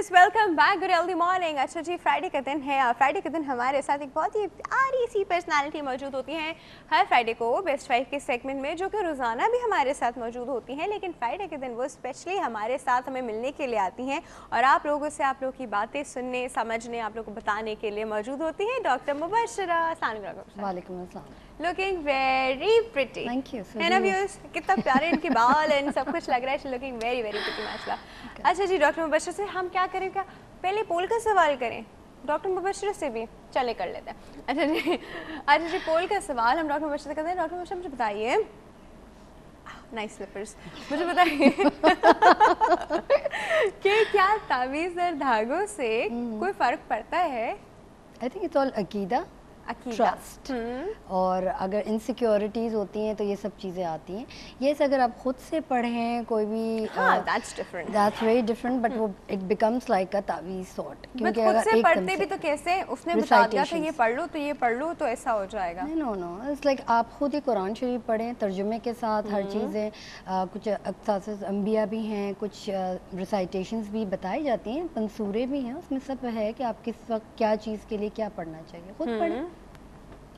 Viewers, welcome back. Good early morning. अच्छा जी, Friday का दिन है और फ्राइडे के दिन हमारे साथ एक बहुत ही प्यारी सी पर्सनालिटी मौजूद होती हैं हर फ्राइडे को बेस्ट वाइफ के सेगमेंट में, जो कि रोज़ाना भी हमारे साथ मौजूद होती हैं, लेकिन फ्राइडे के दिन वो स्पेशली हमारे साथ हमें मिलने के लिए आती हैं और आप लोगों से आप लोगों की बातें सुनने, समझने, आप लोगों को बताने के लिए मौजूद होती हैं डॉक्टर मुबशरा। वालेकुम अस्सलाम। Looking very pretty. Thank you. है ना व्यूअर्स, कितना प्यारे इनके बाल एंड सब कुछ लग रहा है। लुकिंग वेरी वेरी प्रिटी माशाल्लाह। अच्छा जी, डॉक्टर मुबशरा से हम क्या करें, क्या पहले पोल का सवाल करें? डॉक्टर मुबशरा से भी चले कर लेते हैं। अच्छा जी, पोल का सवाल हम डॉक्टर मुबशरा से करते हैं। डॉक्टर मुबशरा मुझे बताइए, नाइस स्लिपर्स, मुझे बताइए कि क्या तावीज़ और धागों से कोई फ़र्क पड़ता है? आई थिंक इट्स ऑल अकीदा, ट्रस्ट। और अगर इनसिक्योरिटीज़ होती हैं तो ये सब चीज़ें आती हैं। येस, अगर आप खुद से पढ़ें कोई भी, that's different, that's very different, but वो इट बिकम्स लाइक अ तावीज़ सॉर्ट। क्योंकि खुद से पढ़ते भी तो कैसे, उसने बता दिया था ये पढ़ लो तो ये पढ़ लो तो ऐसा हो जाएगा। नो नो, इट्स लाइक आप खुद ही कुरान शरीफ पढ़ें तर्जुमे के साथ, हर चीज़ें। कुछ अक़सास अंबिया भी हैं, कुछ रिसाइटेशंस भी बताई जाती हैं, मंसूरे भी हैं, उसमें सब है कि आप किस वक्त क्या चीज़ के लिए क्या पढ़ना चाहिए, खुद पढ़ें।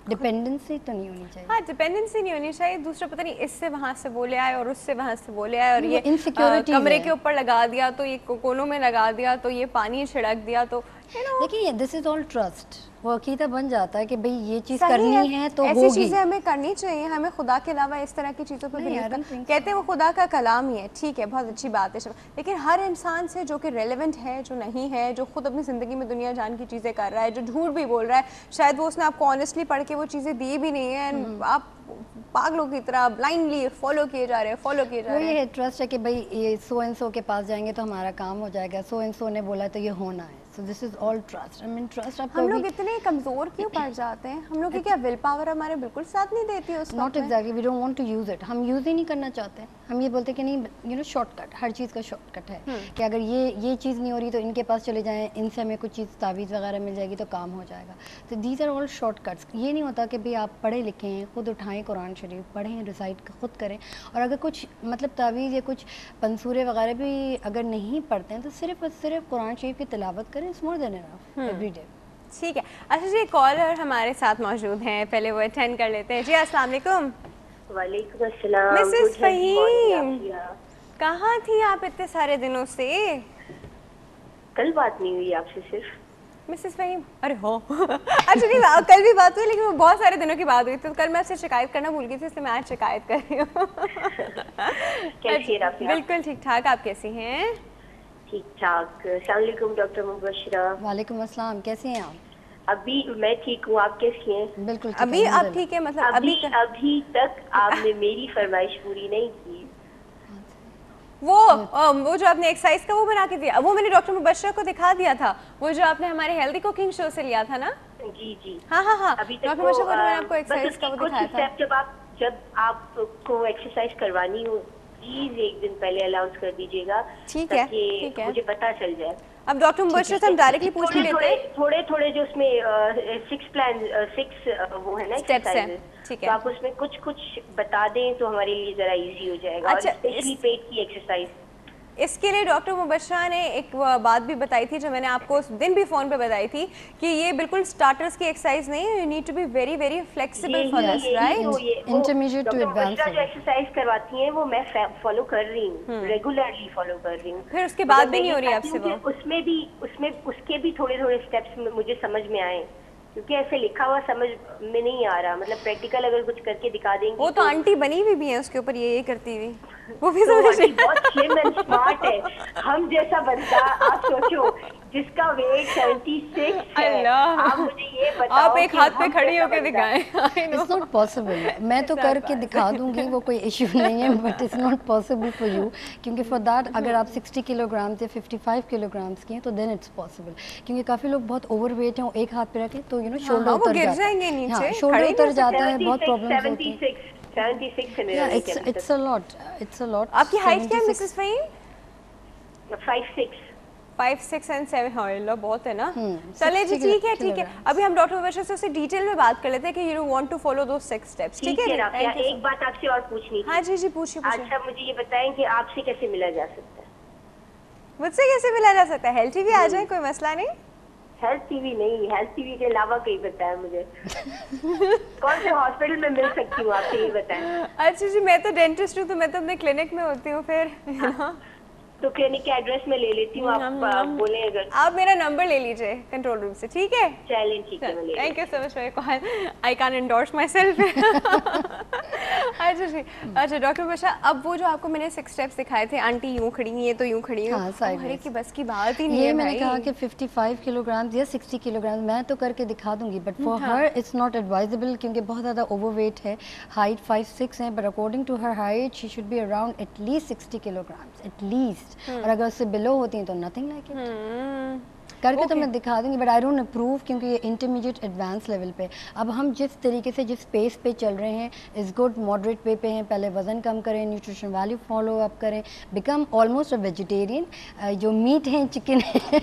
डिपेंडेंसी तो नहीं होनी चाहिए। हाँ, डिपेंडेंसी नहीं होनी चाहिए। दूसरा पता नहीं इससे वहाँ से बोले आए और उससे वहाँ से बोले आए और ये इनसिक्योरिटी कमरे के ऊपर लगा दिया तो ये कोनों में लगा दिया तो ये पानी छिड़क दिया तो देखिए, दिस इज ऑल ट्रस्ट। वो अकीदा बन जाता है कि भाई ये चीज़ करनी है तो ऐसी होगी। चीज़ें हमें करनी चाहिए। हमें खुदा के अलावा इस तरह की चीज़ों पर बिलीव कहते हैं वो खुदा का कलाम ही है। ठीक है, बहुत अच्छी बात है, लेकिन हर इंसान से जो कि रेलेवेंट है, जो नहीं है, जो खुद अपनी ज़िंदगी में दुनिया जान की चीज़ें कर रहा है, जो झूठ भी बोल रहा है, शायद वो उसने आपको ऑनेस्टली पढ़ के वो चीज़ें दी भी नहीं है, आप पागलों की तरह ब्लाइंडली फॉलो किए जा रहे हैं, ये है ट्रस्ट है कि भाई ये सो एंड सो के पास जाएंगे तो हमारा काम हो जाएगा, सो एंड सो ने बोला तो ये होना है। So this is all trust. I mean trust. हम लोग इतने कमज़ोर क्यों पड़ जाते हैं? हम लोग की क्या विल पावर हमारे बिल्कुल साथ नहीं देती है उस Not exactly. We don't want to use it. हम यूज़ ही नहीं करना चाहते। हम ये बोलते हैं कि नहीं, you know, शॉर्टकट, हर चीज़ का शॉर्टकट है कि अगर ये चीज़ नहीं हो रही तो इनके पास चले जाएं, इनसे हमें कुछ चीज़ तावीज़ वगैरह मिल जाएगी तो काम हो जाएगा। तो these are all shortcuts. ये नहीं होता कि भाई आप पढ़े लिखे हैं, खुद उठाएं कुरान शरीफ, पढ़ें, रिसाइट खुद करें, और अगर कुछ मतलब तावीज़ या कुछ पंसूरे वगैरह भी अगर नहीं पढ़ते हैं तो सिर्फ और सिर्फ कुरान शरीफ की तिलावत करें। It's more than enough every day. ठीक है। अच्छा जी, कॉलर हमारे साथ मौजूद हैं, पहले वो अटेंड कर लेते हैं। जी अस्सलाम वालेकुम। वालेकुम अस्सलाम। मिसेस फ़हीम, कहाँ थी आप इतने सारे दिनों से? कल बात नहीं हुई आपसे सिर्फ। मिसेस फ़हीम, अरे हो अच्छा नहीं, कल भी बात हुई लेकिन वो बहुत सारे दिनों की बात हुई, तो कल मैं आपसे शिकायत करना भूल गई थी, इसलिए मैं आज शिकायत कर रही हूँ। कैसी हैं आप? बिल्कुल ठीक ठाक, आप कैसी हैं? ठीक ठाक। अस्सलाम वालेकुम डॉक्टर मुबशरा। वालेकुम अस्सलाम, कैसे हैं आप? अभी मैं ठीक हूँ, आप कैसी हैं? बिल्कुल। अभी आप ठीक है? मतलब अभी तक आपने मेरी फरमाइश पूरी नहीं की। वो जो आपने एक्सरसाइज का वो बना के दिया, वो मैंने डॉक्टर मुबशरा को दिखा दिया था, वो जो आपने हमारे हेल्दी कुकिंग शो से लिया था ना। जी जी, हाँ, अभी तक डॉक्टर मुबशरा को मैंने आपको एक्सरसाइज का वो दिखाया था। जब आपको एक्सरसाइज करवानी हो प्लीज एक दिन पहले अनाउंस कर दीजिएगा, ठीक है, मुझे पता चल जाए। अब डॉक्टर मुबशरा से हम डायरेक्टली पूछ भी लेते हैं। थोड़े जो उसमें 6 वो है ना स्टेप्स हैं, ठीक है, तो आप उसमें कुछ बता दें तो हमारे लिए जरा इजी हो जाएगा। अच्छा, स्पेशली पेट की एक्सरसाइज। इसके लिए डॉक्टर मुबशरा ने एक बात भी बताई थी जो मैंने आपको उस दिन भी फ़ोन पे बताई थी कि ये बिल्कुल स्टार्टर्स की एक्सरसाइज नहीं है, you need to be very very flexible for this, right? Intermediate to advance जो एक्सरसाइज करवाती हैं वो मैं फॉलो कर रही हूँ, रेगुलरली फॉलो कर रही हूँ। फिर उसके बाद भी नहीं हो रही आपसे वो? उसके भी थोड़े स्टेप्स मुझे समझ में आए, क्योंकि ऐसे लिखा हुआ समझ में नहीं आ रहा, मतलब प्रैक्टिकल अगर कुछ करके दिखा देंगे। वो तो आंटी बनी हुई भी है उसके ऊपर ये करती हुई, वो भी तो बहुत स्लिम एंड स्मार्ट है। हम जैसा बंदा, आप सोचो जिसका वेट 76 है, आप मुझे ये बताओ, आप एक हाथ पे खड़ी होकर दिखाएं। It's not possible. मैं तो करके दिखा दूंगी, वो कोई इशू नहीं है, but it's not possible for you, क्योंकि फॉर दैट अगर आप 60 किलोग्राम या 55 किलोग्राम की हैं तो देन इट्स पॉसिबल, क्योंकि काफ़ी लोग बहुत ओवरवेट हैं, एक हाथ पे रखें तो यू नो शोल्डर उतर जाता है। हाँ, शोल्डर उतर जाता है, बहुत प्रॉब्लम्स होती हैं। 76 है मेरा। It's a lot. आपकी हाइट क्या है मिसेस फ़हीम? 5'6" 6 and 7, हाँ बहुत है ना। चले जी, ठीक है। अभी हम डॉक्टर मुबशरा से उससे डिटेल में बात कर लेते हैं कि you want to follow those 6 steps, ठीक है? एक बात आपसे और पूछनी थी। हाँ जी, पूछिए। अच्छा, मुझे ये बताएं कि आपसे कैसे मिला जा सकता है? मुझसे कैसे मिला जा सकता है? हेल्थ टीवी आ जाए, कोई मसला नहीं। हेल्थ टीवी नहीं, हेल्थ टीवी के अलावा कहीं बताया मुझे। कौन से हॉस्पिटल में मिल सकती हूँ आपसे, ये बताएं। अच्छा जी, मैं तो डेंटिस्ट हूँ, तो मैं तो अपने क्लिनिक में होती हूँ फिर। तो क्लिनिक के एड्रेस में ले लेती हूँ, आप बोले अगर। आप मेरा नंबर ले लीजिए कंट्रोल रूम से, ठीक है? चलिए ठीक है, मैं ले thank you so much for your call, I can endorse my self. अच्छा जी, अच्छा डॉक्टर बशा, अब वो जो आपको मैंने 6 स्टेप्स दिखाए थे, आंटी यूँ खड़ी हैं, ये तो यूँ खड़ी हैं, हाँ, हमारे की बस की बात ही नहीं है। ये मैंने कहा कि 55 किलोग्राम या 60 किलोग्राम मैं तो करके दिखा दूंगी, but for her it's not advisable, क्योंकि बहुत ज़्यादा ओवरवेट है। हाइट 5'6" है, but according to her height she should be around at least 60 kilograms at least, और अगर उससे बिलो होती हैं तो नथिंग लाइक इट। करके तो मैं दिखा दूंगी, बट आई डोंट अप्रूव, क्योंकि ये इंटरमीडिएट एडवांस लेवल पे। अब हम जिस तरीके से जिस पेस पे चल रहे हैं इज़ गुड, मॉडरेट पे हैं। पहले वज़न कम करें, न्यूट्रिशन वैल्यू फॉलो अप करें, बिकम ऑलमोस्ट अ वेजिटेरियन। जो मीट है, चिकन है,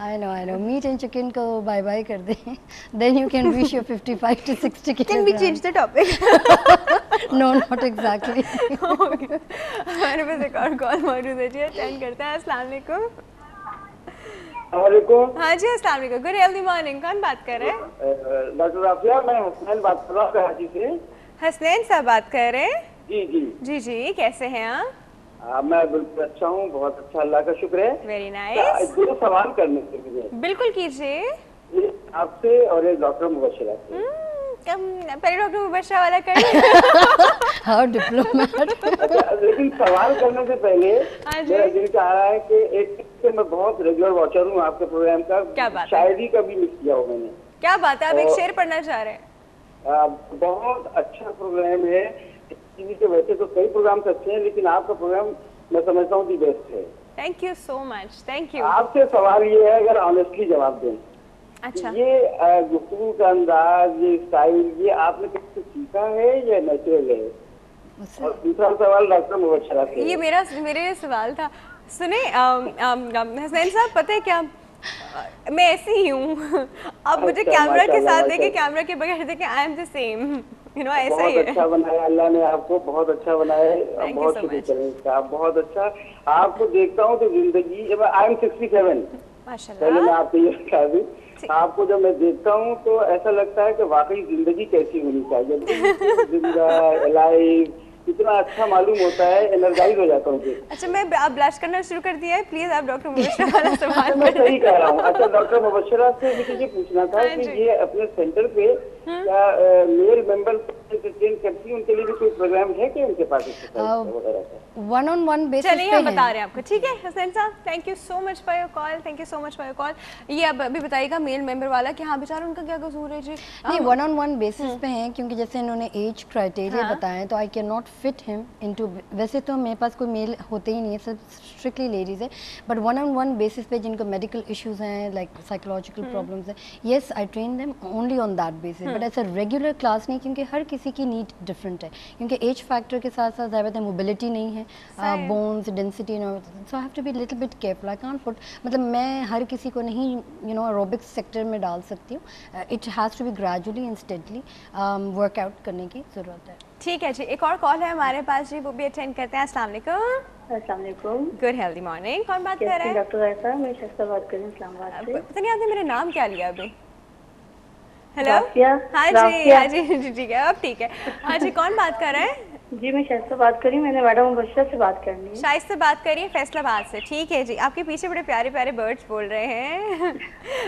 I know meat and chicken को बाय बाय कर दें, then you can reach your 55 to 60 kilogram. Can we change the topic? No, not exactly. हमारे पास एक और कॉल मौजूद है जी, अटेंड करते हैं। अस्सलाम वालेकुम। हाँ जी, अस्सलाम वालेकुम, गुड हेल्दी मॉर्निंग। कौन बात कर रहे हैं? डॉक्टर राफिया, मैं हसनैन बात कर रहा हूँ कराची से। हसनैन साहब बात कर रहे हैं? जी जी जी जी, कैसे हैं आप? मैं बिल्कुल अच्छा हूँ, बहुत अच्छा, अल्लाह का शुक्र है। Very nice. 2 सवाल करने थे मुझे। बिल्कुल कीजिए। एक आपसे और एक डॉक्टर मुबशरा से। पहले डॉक्टर मुबशरा वाला कर। How diplomat. अच्छा, लेकिन सवाल करने से पहले मेरा दिल चाह रहा है कि एक से मैं बहुत रेगुलर वॉचर हूँ आपके प्रोग्राम का। क्या बात है? शायद ही कभी मिस किया हो मैंने। क्या बात है, आप एक शेर पढ़ना चाह रहे हैं? बहुत अच्छा प्रोग्राम है। टीवी के वैसे तो कई प्रोग्राम अच्छे हैं, लेकिन आपका प्रोग्राम मैं समझता हूँ दी बेस्ट है। Thank you so much, thank you. आपसे सवाल ये है, अगर ऑनेस्टली जवाब दें, अच्छा, ये गुफ्तगू का अंदाज, ये स्टाइल, ये आपने किससे सीखा है या नेचुरल है? और दूसरा सवाल डॉक्टर मुबशरा से। ये मेरे सवाल था। सुने हसनैन साहब, पता है क्या, मैं ऐसी ही हूँ। अब मुझे कैमरा के साथ देखे, कैमरा के बगैर देखे, I am the same, you know, ऐसा ही है। बहुत अच्छा बनाया अल्लाह ने आपको, बहुत अच्छा बनाया है, बहुत शुक्र करें इसका, आप बहुत अच्छा। आपको देखता हूँ तो जिंदगी, आई एम 67, माशाल्लाह। पहले मैं आपको ये बता दूं, आपको जब मैं देखता हूँ तो ऐसा लगता है कि वाकई जिंदगी कैसी होनी चाहिए, जिंदा लाइफ इतना अच्छा मालूम होता है, एनर्जाइज हो जाता हूँ। अच्छा, मैं आप ब्लश करना शुरू कर दिया है, प्लीज आप डॉक्टर मुबशरा वाला सवाल मैं सही कह रहा हूँ। अच्छा, डॉक्टर मुबशरा से मुझे ये पूछना था कि ये अपने सेंटर पे क्या मेल मेंबर ट्रेन करती है, उनके लिए भी कोई प्रोग्राम है कि उनके पास वगैरह का? 1-on-1 बेसिस चलिए पे हम बता रहे हैं आपको, ठीक है हसनैन साहब? Thank you so much for your call, thank you so much for your call. ये अब अभी बताइएगा मेल मेंबर वाला कि हाँ बेचारा उनका क्या कसूर है जी? नहीं, 1-on-1 बेसिस पे हैं, क्योंकि जैसे इन्होंने एज क्राइटेरिया बताया, तो I can not fit him into. वैसे तो मेरे पास कोई मेल होते ही नहीं है, सब स्ट्रिक्टली लेडीज है, बट 1-on-1 बेसिस पे जिनको मेडिकल इश्यूज हैं, लाइक साइकोलॉजिकल प्रॉब्लम्स हैं, yes I train them only on that basis, but ऐसा रेगुलर क्लास नहीं, क्योंकि हर किसी की नीड डिफरेंट है, क्योंकि एज फैक्टर के साथ साथ ज़्यादा मोबिलिटी नहीं है, bones density, so I have to be little bit careful. I can't put, मतलब मैं हर किसी को नहीं यू नो एरोबिक्स सेक्टर में डाल सकती हूँ। It has to be gradually and steadily workout करने की ज़रूरत है। ठीक है जी, एक और कॉल है हमारे पास जी, वो भी अटेंड करते हैं। अस्सलाम वालेकुम। अस्सलाम वालेकुम। Good healthy morning. कौन बात कर रहा है? डॉक्टर रायसा, मैं शस्ता बात कर रही हूँ इस्लामाबाद से। पता नहीं आपने मेरा नाम क्या लिया अभी? हेलो, हाँ जी जी, ठीक है, अब ठीक है। हाँ जी, कौन बात कर रहे हैं? जी, मैं शाइस्ता बात कर रही हूँ, मैंने मैडम मुबशरा से बात करनी है। शाइस्ता बात करिए फैसलाबाद से, ठीक है जी। आपके पीछे बड़े प्यारे प्यारे बर्ड्स बोल रहे हैं।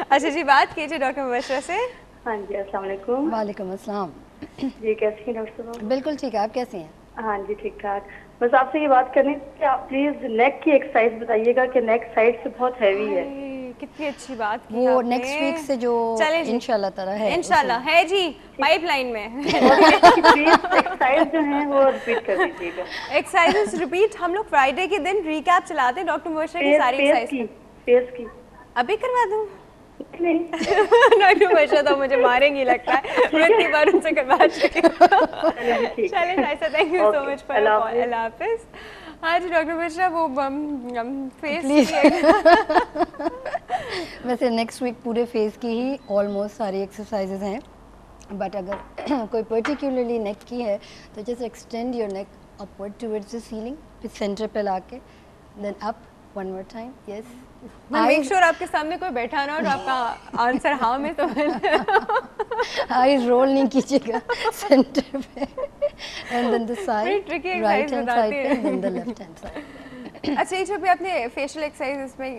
अच्छा जी, बात कीजिए डॉक्टर मुबशरा से। हाँ जी, अस्सलाम वालेकुम। वालेकुम अस्सलाम। जी, कैसी हैं डॉक्टर साहब? बिल्कुल ठीक है, आप कैसी हैं? हाँ जी, ठीक ठाक। बस आपसे ये बात करनी थी कि आप प्लीज नेक की एक्सरसाइज बताइएगा कि नेक साइड से बहुत हैवी है। कितनी अच्छी बात की वो आपने। नेक्स्ट वीक से जो इंशाल्लाह ताला है, इंशाल्लाह है जी, पाइपलाइन में। प्लीज एक्सरसाइज जो है वो रिपीट कर दीजिएगा। एक्सरसाइजेस रिपीट हम लोग फ्राइडे के दिन रिकैप चलाते हैं डॉक्टर मुबशरा की सारी एक्सरसाइज। फेस की अभी करवा दूं? नहीं। डॉक्टर मुबशरा तो मुझे मारेंगी लगता है, मैं इतनी बार उनसे करवा चुकी हूं। चलिए ऐसा, thank you so much for your call, अल्लाह हाफिज। हाँ जी डॉक्टर मुबशरा, वो फेस वैसे नेक्स्ट वीक पूरे फेस की ही ऑलमोस्ट सारी एक्सरसाइजेज हैं, बट अगर कोई पर्टिकुलरली नेक की है तो just extend your neck upward towards the ceiling, फिर सेंटर पे लाके then up one more time, yes. Make sure आपके सामने कोई बैठा ना और आपका आंसर हाँ में तो आईज रोल नहीं कीजिएगा सेंटर पे, and then the side, tricky right hand side पे, exercise then the left hand side. अच्छा, ये जो भी आपने फेशियल एक्सरसाइज इसमें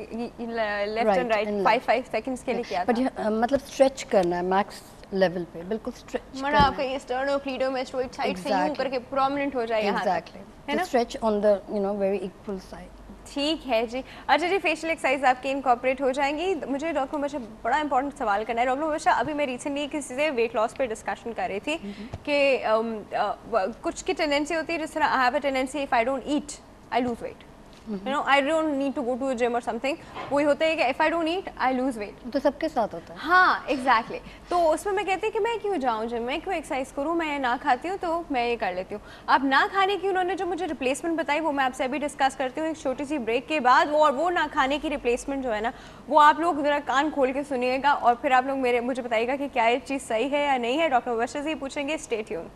लेफ्ट एंड राइट 5 सेकंड्स के लिए किया था, बट मतलब स्ट्रेच करना है मैक्स लेवल पे, बिल्कुल स्ट्रेच मतलब करना आपका ये स्टर्नोक्लीडोमास्टोइड साइड से यूं करके प्रोमिनेंट हो जाए यहाँ तक, एग्जैक्टली, है ना? Stretch on the you know very equal side. ठीक है जी। अच्छा जी, फेशियल एक्सरसाइज आपके इनकॉर्पोरेट हो जाएंगी। मुझे डॉक्टर मुबाशर बड़ा इंपॉर्टेंट सवाल करना है। डॉक्टर मुबाशर, अभी मैं रिसेंटली किसी से वेट लॉस पे डिस्कशन कर रही थी कि कुछ की टेंडेंसी होती है, जिस तरह I have a tendency if I don't eat I lose weight, you know, I don't need to go to gym और समथिंग। वही होता है कि if I don't eat I lose weight. तो सबके साथ होता है। हाँ एग्जैक्टली तो उसमें मैं कहती हूँ कि मैं क्यों जाऊँ जिम, मैं क्यों एक्सरसाइज करूँ, मैं ना खाती हूँ तो मैं ये कर लेती हूँ। अब ना खाने की उन्होंने जो मुझे रिप्लेसमेंट बताई वो मैं आपसे अभी डिस्कस करती हूँ एक छोटी सी ब्रेक के बाद। वो ना खाने की रिप्लेसमेंट जो है ना, वो आप लोग ज़रा कान खोल के सुनिएगा और फिर आप लोग मुझे बताइएगा कि क्या ये चीज़ सही है या नहीं है। डॉक्टर मुबशर से ही पूछेंगे। Stay tuned.